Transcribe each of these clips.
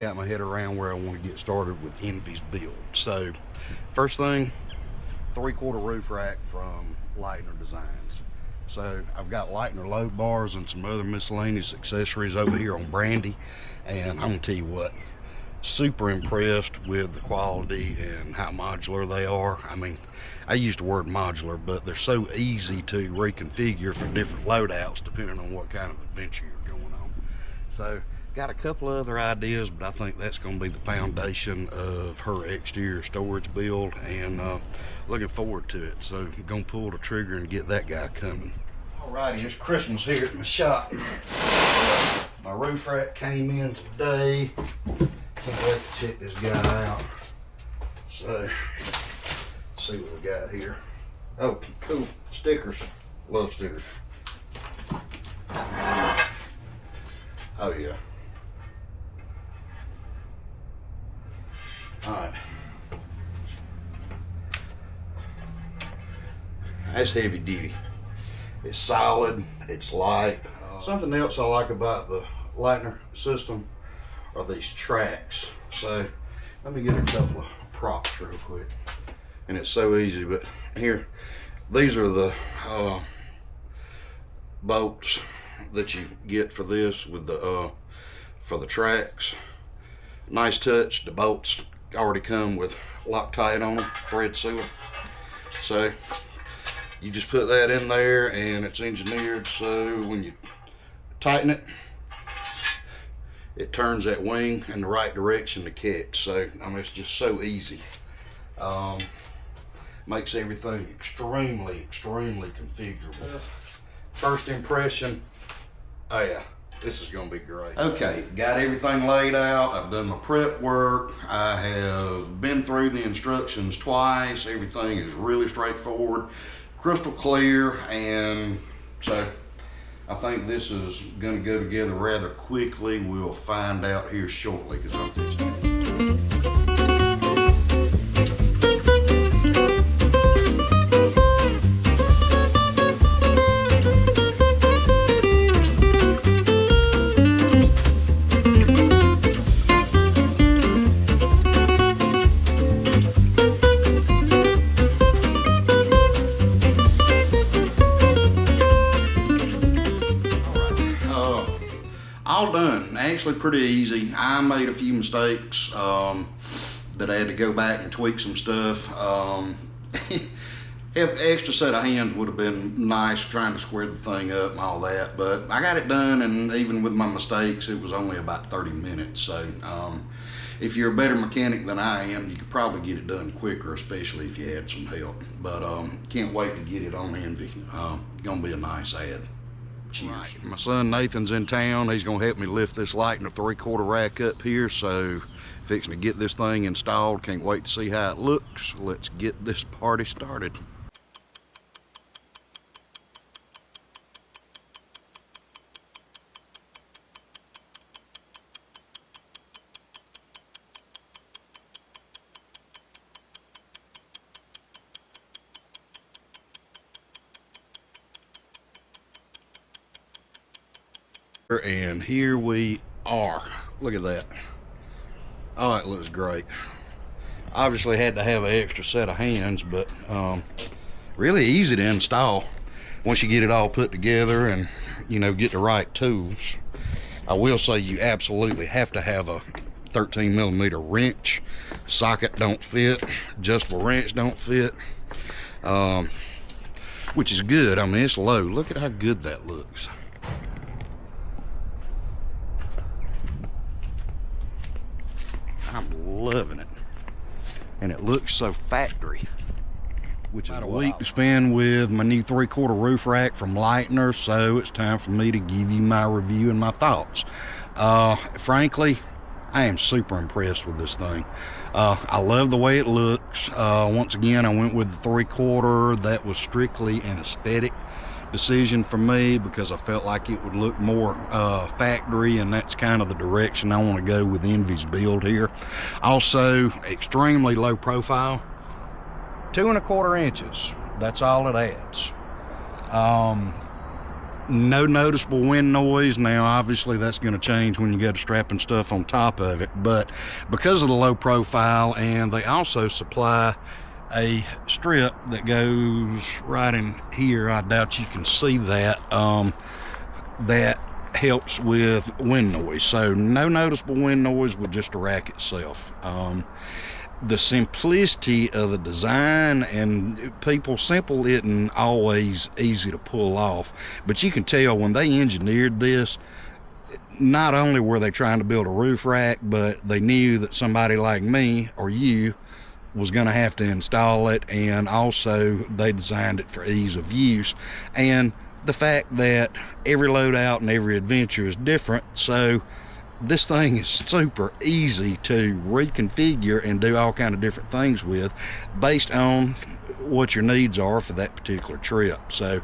Got my head around where I want to get started with Envy's build. So first thing, 3/4 roof rack from Leitner Designs. So I've got Leitner load bars and some other miscellaneous accessories over here on Brandy, and I'm gonna tell you what, super impressed with the quality and how modular they are. I mean, I use the word modular, but they're so easy to reconfigure for different loadouts depending on what kind of adventure you're going on. So got a couple of other ideas, but I think that's going to be the foundation of her exterior storage build, and looking forward to it. So I'm going to pull the trigger and get that guy coming. Alrighty, it's Christmas here at my shop. My roof rack came in today. Can't wait to check this guy out. So, see what we got here. Oh, cool. Stickers. Love stickers. Oh, yeah. Alright. That's heavy duty. It's solid, it's light. Something else I like about the Leitner system are these tracks. So let me get a couple of props real quick. And it's so easy, but here, these are the bolts that you get for this with the for the tracks. Nice touch. The bolts already come with Loctite on them, thread sealer. So you just put that in there and it's engineered so when you tighten it, it turns that wing in the right direction to catch. So I mean, it's just so easy. Makes everything extremely configurable. First impression, oh yeah, this is gonna be great. Okay, got everything laid out. I've done my prep work. I have been through the instructions twice. Everything is really straightforward, crystal clear, and so I think this is gonna go together rather quickly. We'll find out here shortly because I'm fixing it. All done. Actually pretty easy. I made a few mistakes that I had to go back and tweak some stuff. Extra set of hands would have been nice, trying to square the thing up and all that, but I got it done, and even with my mistakes it was only about 30 minutes. So if you're a better mechanic than I am, you could probably get it done quicker, especially if you had some help. But can't wait to get it on Envy. Gonna be a nice ad. Cheers. Right. My son Nathan's in town. He's gonna help me lift this Leitner 3/4 rack up here, so fixing to get this thing installed. Can't wait to see how it looks. Let's get this party started. And here we are. Look at that. Oh, it looks great. Obviously had to have an extra set of hands, but really easy to install once you get it all put together and, you know, get the right tools. I will say you absolutely have to have a 13mm wrench. Socket don't fit, adjustable wrench don't fit, which is good. I mean, it's low. Look at how good that looks. I'm loving it, and it looks so factory, which is about a week to spend with my new 3/4 roof rack from Leitner, so it's time for me to give you my review and my thoughts. Frankly, I am super impressed with this thing. I love the way it looks. Once again, I went with the 3/4. That was strictly an aesthetic decision for me because I felt like it would look more factory, and that's kind of the direction I want to go with Envy's build here. Also, extremely low profile, 2 1/4 inches. That's all it adds. No noticeable wind noise. Now obviously that's going to change when you get strapping stuff on top of it, but because of the low profile, and they also supply a strip that goes right in here, I doubt you can see that, that helps with wind noise. So no noticeable wind noise with just the rack itself. The simplicity of the design, and simple isn't always easy to pull off, but you can tell when they engineered this, not only were they trying to build a roof rack, but they knew that somebody like me or you was going to have to install it, and also they designed it for ease of use, and the fact that every loadout and every adventure is different, so this thing is super easy to reconfigure and do all kind of different things with based on what your needs are for that particular trip. So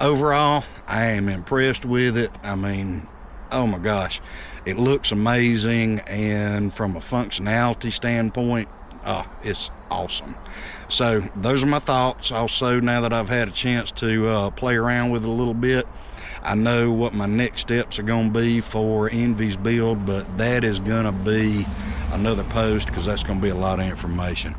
overall, I am impressed with it. I mean, oh my gosh, it looks amazing, and from a functionality standpoint, it's awesome. So those are my thoughts. Also, now that I've had a chance to play around with it a little bit, I know what my next steps are going to be for Envy's build, but that is going to be another post because that's going to be a lot of information.